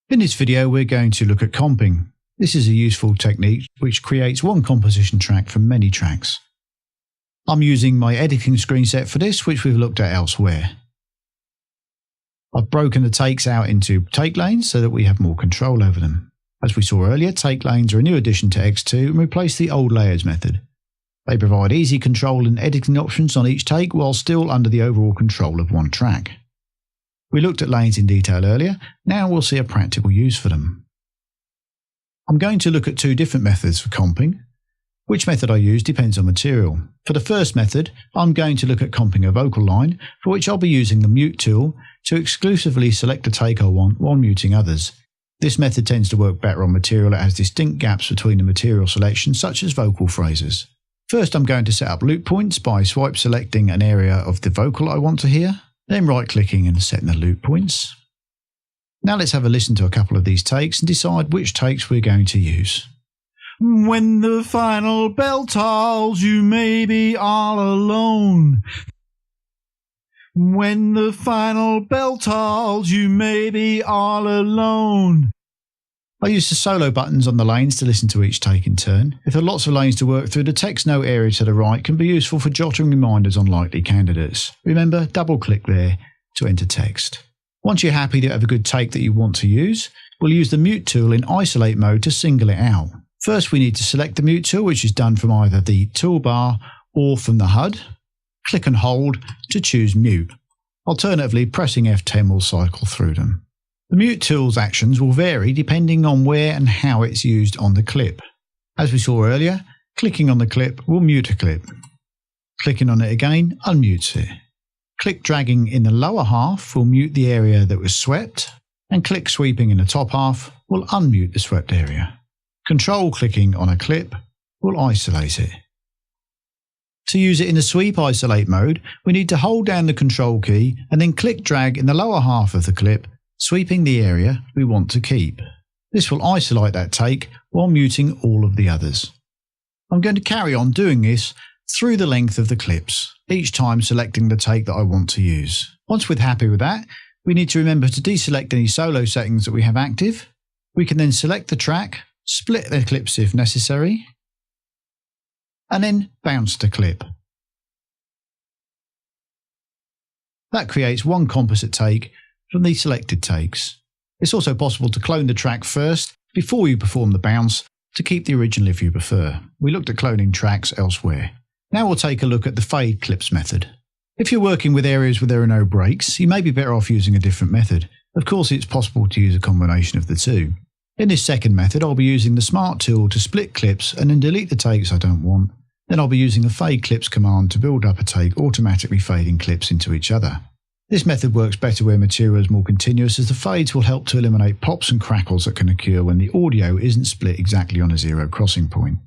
In this video we're going to look at comping. This is a useful technique which creates one composition track from many tracks. I'm using my editing screen set for this, which we've looked at elsewhere. I've broken the takes out into take lanes so that we have more control over them. As we saw earlier, take lanes are a new addition to X2 and replace the old layers method. They provide easy control and editing options on each take while still under the overall control of one track. We looked at lanes in detail earlier, now we'll see a practical use for them. I'm going to look at two different methods for comping. Which method I use depends on material. For the first method, I'm going to look at comping a vocal line, for which I'll be using the mute tool to exclusively select the take I want while muting others. This method tends to work better on material that has distinct gaps between the material selection, such as vocal phrases. First, I'm going to set up loop points by swipe selecting an area of the vocal I want to hear, then right-clicking and setting the loop points. Now let's have a listen to a couple of these takes and decide which takes we're going to use. When the final bell tolls, you may be all alone. When the final bell tolls, you may be all alone. I use the solo buttons on the lanes to listen to each take in turn. If there are lots of lanes to work through, the text note area to the right can be useful for jotting reminders on likely candidates. Remember, double-click there to enter text. Once you're happy that you have a good take that you want to use, we'll use the mute tool in isolate mode to single it out. First, we need to select the mute tool, which is done from either the toolbar or from the HUD. Click and hold to choose mute. Alternatively, pressing F10 will cycle through them. The mute tool's actions will vary depending on where and how it's used on the clip. As we saw earlier, clicking on the clip will mute a clip. Clicking on it again unmutes it. Click dragging in the lower half will mute the area that was swept, and click sweeping in the top half will unmute the swept area. Control clicking on a clip will isolate it. To use it in the sweep isolate mode, we need to hold down the control key and then click drag in the lower half of the clip, sweeping the area we want to keep. This will isolate that take while muting all of the others. I'm going to carry on doing this through the length of the clips, each time selecting the take that I want to use. Once we're happy with that, we need to remember to deselect any solo settings that we have active. We can then select the track, split the clips if necessary, and then bounce the clip. That creates one composite take from the selected takes. It's also possible to clone the track first before you perform the bounce to keep the original if you prefer. We looked at cloning tracks elsewhere. Now we'll take a look at the fade clips method. If you're working with areas where there are no breaks, you may be better off using a different method. Of course, it's possible to use a combination of the two. In this second method, I'll be using the Smart tool to split clips and then delete the takes I don't want. Then I'll be using the Fade Clips command to build up a take, automatically fading clips into each other. This method works better where material is more continuous, as the fades will help to eliminate pops and crackles that can occur when the audio isn't split exactly on a zero crossing point.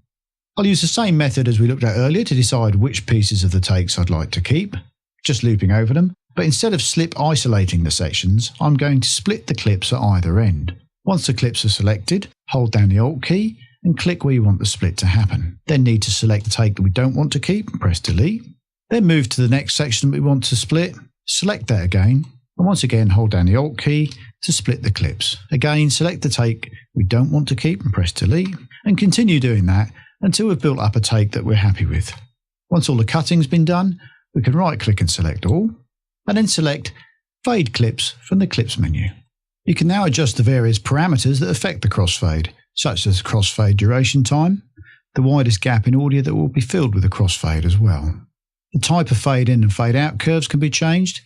I'll use the same method as we looked at earlier to decide which pieces of the takes I'd like to keep, just looping over them, but instead of slip isolating the sections, I'm going to split the clips at either end. Once the clips are selected, hold down the Alt key and click where you want the split to happen. Then need to select the take that we don't want to keep and press delete. Then move to the next section that we want to split, select that again, and once again hold down the Alt key to split the clips. Again, select the take we don't want to keep and press delete, and continue doing that until we've built up a take that we're happy with. Once all the cutting's been done, we can right click and select all, and then select Fade Clips from the Clips menu. You can now adjust the various parameters that affect the crossfade, such as crossfade duration time, the widest gap in audio that will be filled with a crossfade as well. The type of fade in and fade out curves can be changed.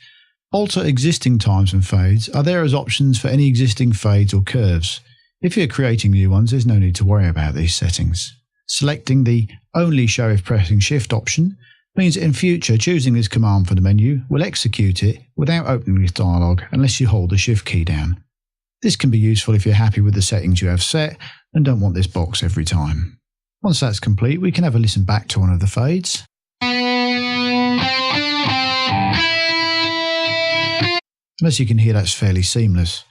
Alter existing times and fades are there as options for any existing fades or curves. If you're creating new ones, there's no need to worry about these settings. Selecting the Only Show if pressing Shift option means that in future choosing this command from the menu will execute it without opening this dialog unless you hold the Shift key down. This can be useful if you're happy with the settings you have set and don't want this box every time. Once that's complete, we can have a listen back to one of the fades. As you can hear, that's fairly seamless.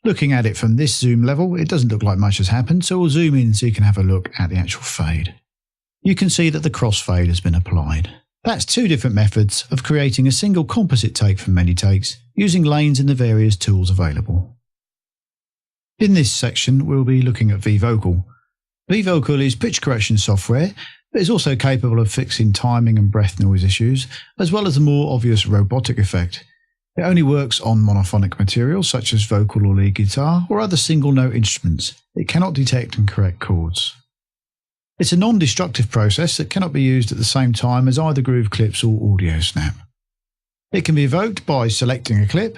Looking at it from this zoom level, it doesn't look like much has happened, so we'll zoom in so you can have a look at the actual fade. You can see that the crossfade has been applied. That's two different methods of creating a single composite take from many takes using lanes in the various tools available. In this section, we'll be looking at vVocal. vVocal is pitch correction software, but is also capable of fixing timing and breath noise issues, as well as the more obvious robotic effect. It only works on monophonic material such as vocal or lead guitar or other single-note instruments. It cannot detect and correct chords. It's a non-destructive process that cannot be used at the same time as either Groove Clips or Audiosnap. It can be evoked by selecting a clip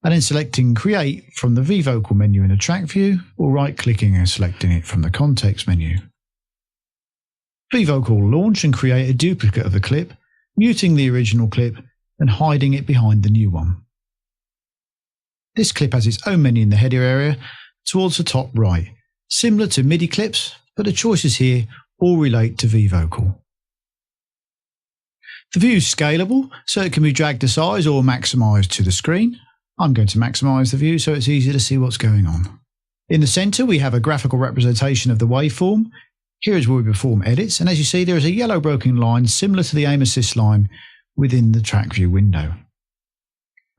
and then selecting Create from the vVocal menu in the track view, or right-clicking and selecting it from the context menu. vVocal will launch and create a duplicate of the clip, muting the original clip and hiding it behind the new one. This clip has its own menu in the header area towards the top right, similar to MIDI clips, but the choices here all relate to vVocal. The view is scalable, so it can be dragged to size or maximised to the screen. I'm going to maximise the view so it's easy to see what's going on. In the centre we have a graphical representation of the waveform. Here is where we perform edits, and as you see there is a yellow broken line similar to the aim assist line within the track view window.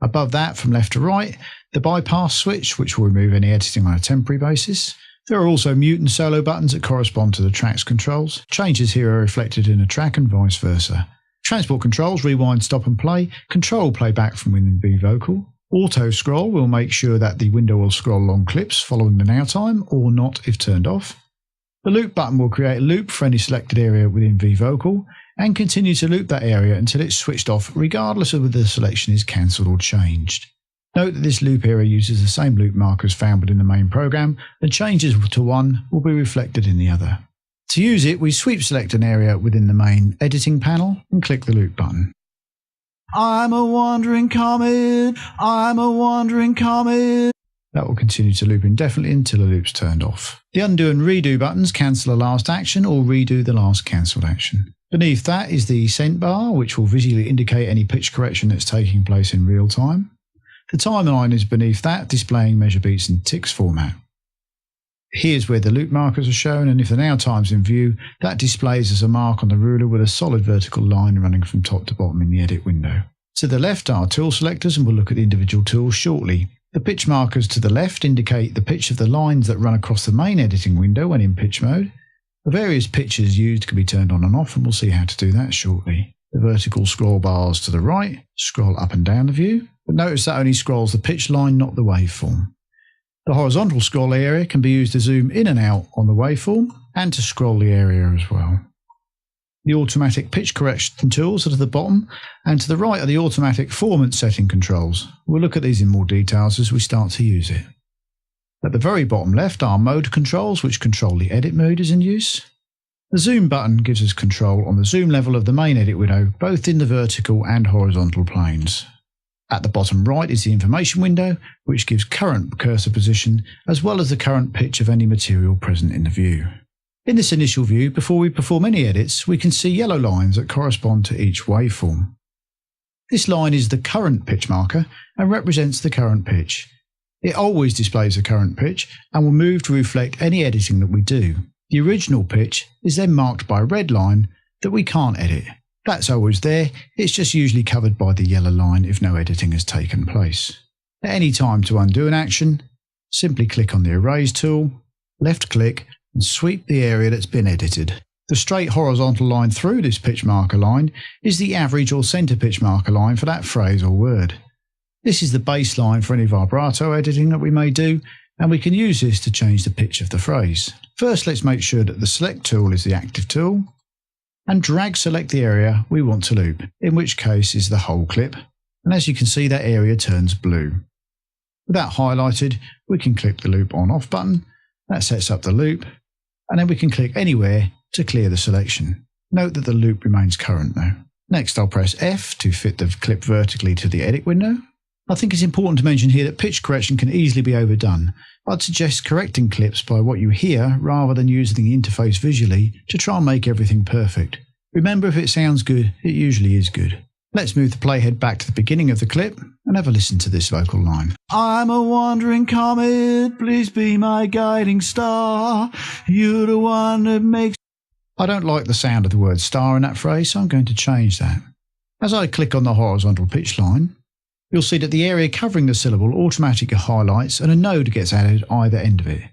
Above that, from left to right, the bypass switch, which will remove any editing on a temporary basis. There are also mute and solo buttons that correspond to the track's controls. Changes here are reflected in the track and vice versa. Transport controls rewind, stop and play, control playback from within vVocal. Auto scroll will make sure that the window will scroll along clips following the now time or not if turned off. The loop button will create a loop for any selected area within vVocal and continue to loop that area until it's switched off regardless of whether the selection is cancelled or changed. Note that this loop area uses the same loop markers found within the main program, and changes to one will be reflected in the other. To use it, we sweep select an area within the main editing panel and click the loop button. I'm a wandering comet, I'm a wandering comet. That will continue to loop indefinitely until the loop's turned off. The undo and redo buttons cancel a last action or redo the last cancelled action. Beneath that is the scent bar, which will visually indicate any pitch correction that's taking place in real time. The timeline is beneath that, displaying measure beats in ticks format. Here's where the loop markers are shown, and if the now time's in view, that displays as a mark on the ruler with a solid vertical line running from top to bottom in the edit window. To the left are tool selectors, and we'll look at the individual tools shortly. The pitch markers to the left indicate the pitch of the lines that run across the main editing window when in pitch mode. The various pitches used can be turned on and off, and we'll see how to do that shortly. The vertical scroll bars to the right scroll up and down the view, but notice that only scrolls the pitch line, not the waveform. The horizontal scroll area can be used to zoom in and out on the waveform and to scroll the area as well. The automatic pitch correction tools are to the bottom, and to the right are the automatic performance setting controls. We'll look at these in more details as we start to use it. At the very bottom left are mode controls, which control the edit mode is in use. The zoom button gives us control on the zoom level of the main edit window, both in the vertical and horizontal planes. At the bottom right is the information window, which gives current cursor position as well as the current pitch of any material present in the view. In this initial view, before we perform any edits, we can see yellow lines that correspond to each waveform. This line is the current pitch marker and represents the current pitch. It always displays the current pitch and will move to reflect any editing that we do. The original pitch is then marked by a red line that we can't edit. That's always there, it's just usually covered by the yellow line if no editing has taken place. At any time to undo an action, simply click on the Erase tool, left click and sweep the area that's been edited. The straight horizontal line through this pitch marker line is the average or centre pitch marker line for that phrase or word. This is the baseline for any vibrato editing that we may do, and we can use this to change the pitch of the phrase. First, let's make sure that the select tool is the active tool, and drag select the area we want to loop, in which case is the whole clip, and as you can see that area turns blue. With that highlighted, we can click the loop on off button, that sets up the loop, and then we can click anywhere to clear the selection. Note that the loop remains current now. Next I'll press F to fit the clip vertically to the edit window. I think it's important to mention here that pitch correction can easily be overdone. I'd suggest correcting clips by what you hear rather than using the interface visually to try and make everything perfect. Remember, if it sounds good, it usually is good. Let's move the playhead back to the beginning of the clip and have a listen to this vocal line. I'm a wandering comet, please be my guiding star. You're the one that makes... I don't like the sound of the word star in that phrase, so I'm going to change that. As I click on the horizontal pitch line, You'll see that the area covering the syllable automatically highlights and a node gets added at either end of it.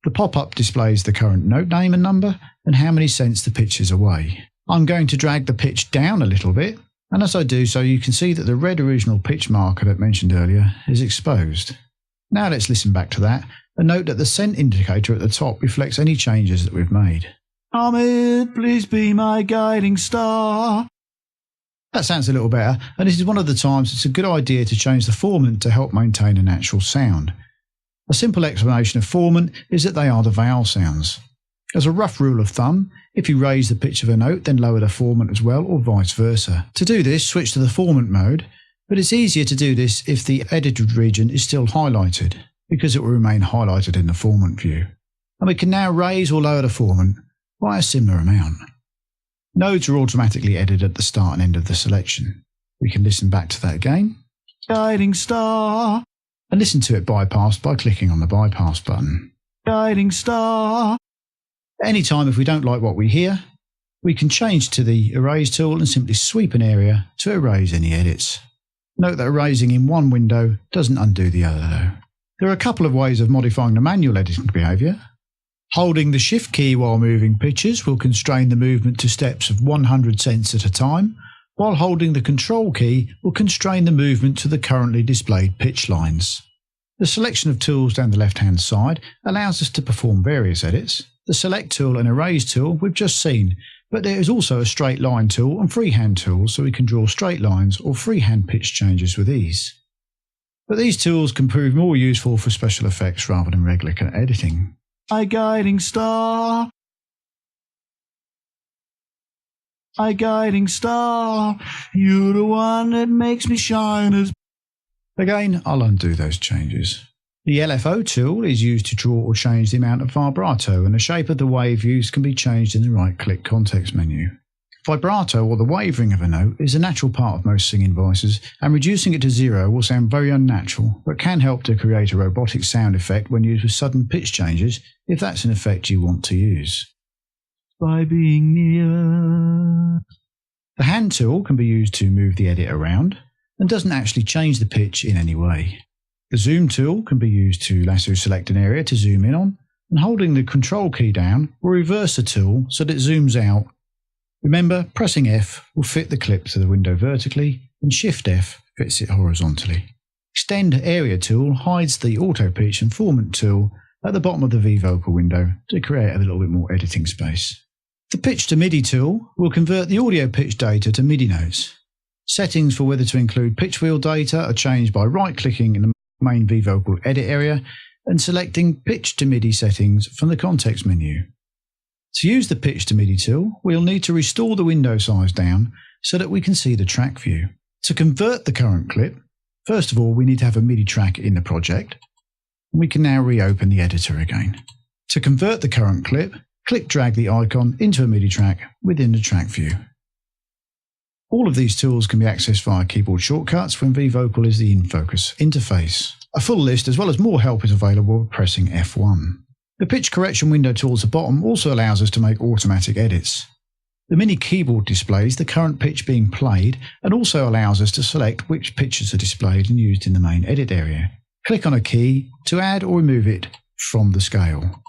The pop-up displays the current note name and number and how many cents the pitch is away. I'm going to drag the pitch down a little bit, and as I do so you can see that the red original pitch marker that I mentioned earlier is exposed. Now let's listen back to that and note that the cent indicator at the top reflects any changes that we've made. Ahmed, please be my guiding star. That sounds a little better, and this is one of the times it's a good idea to change the formant to help maintain a natural sound. A simple explanation of formant is that they are the vowel sounds. As a rough rule of thumb, if you raise the pitch of a note then lower the formant as well, or vice versa. To do this, switch to the formant mode, but it's easier to do this if the edited region is still highlighted, because it will remain highlighted in the formant view. And we can now raise or lower the formant by a similar amount. Nodes are automatically edited at the start and end of the selection. We can listen back to that again. Guiding star. And listen to it bypassed by clicking on the bypass button. Guiding star. At any time if we don't like what we hear, we can change to the erase tool and simply sweep an area to erase any edits. Note that erasing in one window doesn't undo the other though. There are a couple of ways of modifying the manual editing behaviour. Holding the Shift key while moving pitches will constrain the movement to steps of 100 cents at a time, while holding the Control key will constrain the movement to the currently displayed pitch lines. The selection of tools down the left-hand side allows us to perform various edits. The Select tool and Erase tool we've just seen, but there is also a Straight Line tool and Freehand tools so we can draw straight lines or freehand pitch changes with ease. But these tools can prove more useful for special effects rather than regular editing. My guiding star. My guiding star. You're the one that makes me shine as... Again, I'll undo those changes. The LFO tool is used to draw or change the amount of vibrato, and the shape of the wave used can be changed in the right-click context menu. Vibrato, or the wavering of a note, is a natural part of most singing voices, and reducing it to 0 will sound very unnatural, but can help to create a robotic sound effect when used with sudden pitch changes, if that's an effect you want to use. By being near. The hand tool can be used to move the edit around, and doesn't actually change the pitch in any way. The zoom tool can be used to lasso select an area to zoom in on, and holding the Control key down will reverse the tool so that it zooms out. Remember, pressing F will fit the clip to the window vertically, and Shift F fits it horizontally. Extend Area tool hides the Auto Pitch and Formant tool at the bottom of the vVocal window to create a little bit more editing space. The Pitch to MIDI tool will convert the audio pitch data to MIDI notes. Settings for whether to include pitch wheel data are changed by right-clicking in the main vVocal edit area and selecting Pitch to MIDI settings from the context menu. To use the Pitch to MIDI tool, we'll need to restore the window size down so that we can see the track view. To convert the current clip, first of all we need to have a MIDI track in the project. We can now reopen the editor again. To convert the current clip, click-drag the icon into a MIDI track within the track view. All of these tools can be accessed via keyboard shortcuts when vVocal is the in-focus interface. A full list as well as more help is available by pressing F1. The pitch correction window towards the bottom also allows us to make automatic edits. The mini keyboard displays the current pitch being played and also allows us to select which pitches are displayed and used in the main edit area. Click on a key to add or remove it from the scale.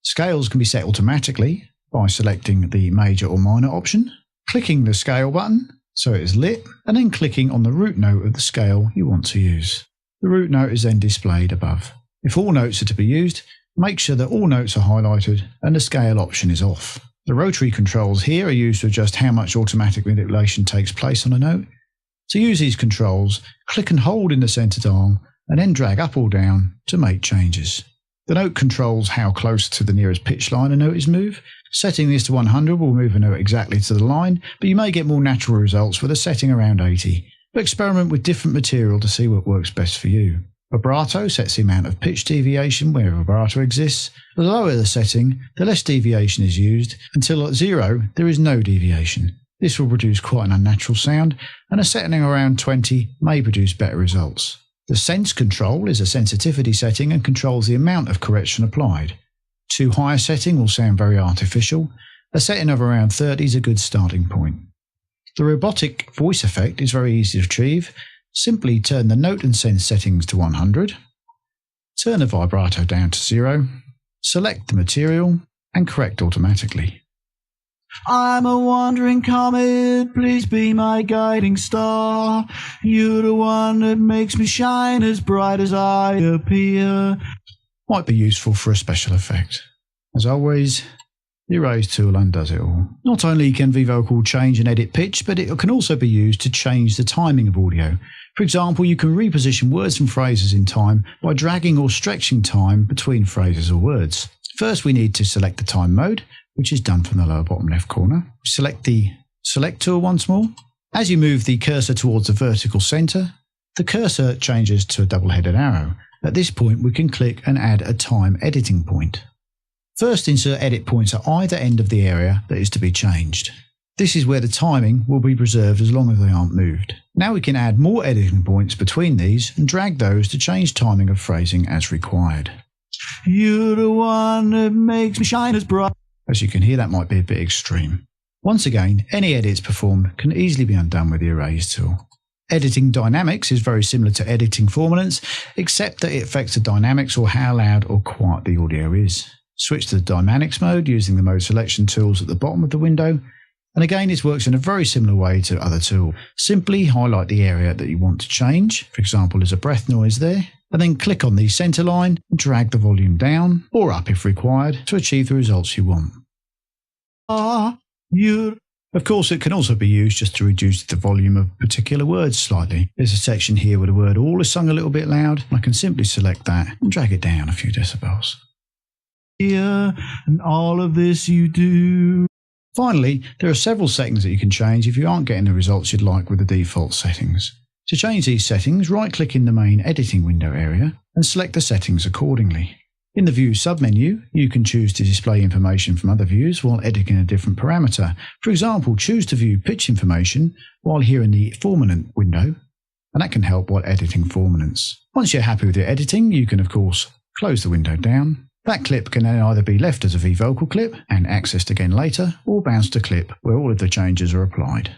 Scales can be set automatically by selecting the major or minor option, clicking the scale button so it is lit, and then clicking on the root note of the scale you want to use. The root note is then displayed above. If all notes are to be used, make sure that all notes are highlighted and the scale option is off. The rotary controls here are used to adjust how much automatic manipulation takes place on a note. To use these controls, click and hold in the centered arm and then drag up or down to make changes. The note controls how close to the nearest pitch line a note is moved. Setting this to 100 will move a note exactly to the line, but you may get more natural results with a setting around 80. But experiment with different material to see what works best for you. Vibrato sets the amount of pitch deviation where vibrato exists. The lower the setting, the less deviation is used, until at 0 there is no deviation. This will produce quite an unnatural sound, and a setting around 20 may produce better results. The sense control is a sensitivity setting and controls the amount of correction applied. Too high a setting will sound very artificial. A setting of around 30 is a good starting point. The robotic voice effect is very easy to achieve. Simply turn the note and send settings to 100, turn the vibrato down to 0, select the material, and correct automatically. I'm a wandering comet, please be my guiding star. You're the one that makes me shine as bright as I appear. Might be useful for a special effect. As always, the erase tool undoes it all. Not only can vVocal change and edit pitch, but it can also be used to change the timing of audio. For example, you can reposition words and phrases in time by dragging or stretching time between phrases or words. First, we need to select the time mode, which is done from the lower bottom left corner. Select the Select tool once more. As you move the cursor towards the vertical center, the cursor changes to a double-headed arrow. At this point, we can click and add a time editing point. First, insert edit points at either end of the area that is to be changed. This is where the timing will be preserved as long as they aren't moved. Now we can add more editing points between these and drag those to change timing of phrasing as required. You're the one that makes me shine as bright. As you can hear, that might be a bit extreme. Once again, any edits performed can easily be undone with the erase tool. Editing dynamics is very similar to editing formants, except that it affects the dynamics or how loud or quiet the audio is. Switch to the dynamics mode using the mode selection tools at the bottom of the window, and again it works in a very similar way to other tools. Simply highlight the area that you want to change, for example there's a breath noise there, and then click on the center line and drag the volume down or up if required to achieve the results you want. Of course, it can also be used just to reduce the volume of particular words slightly. There's a section here where the word all is sung a little bit loud. I can simply select that and drag it down a few decibels. Here, and all of this you do. Finally, there are several settings that you can change if you aren't getting the results you'd like with the default settings. To change these settings, right-click in the main editing window area and select the settings accordingly. In the View submenu, you can choose to display information from other views while editing a different parameter. For example, choose to view pitch information while here in the Formant window, and that can help while editing formants. Once you're happy with your editing, you can of course close the window down. That clip can then either be left as a vVocal clip and accessed again later, or bounce to clip where all of the changes are applied.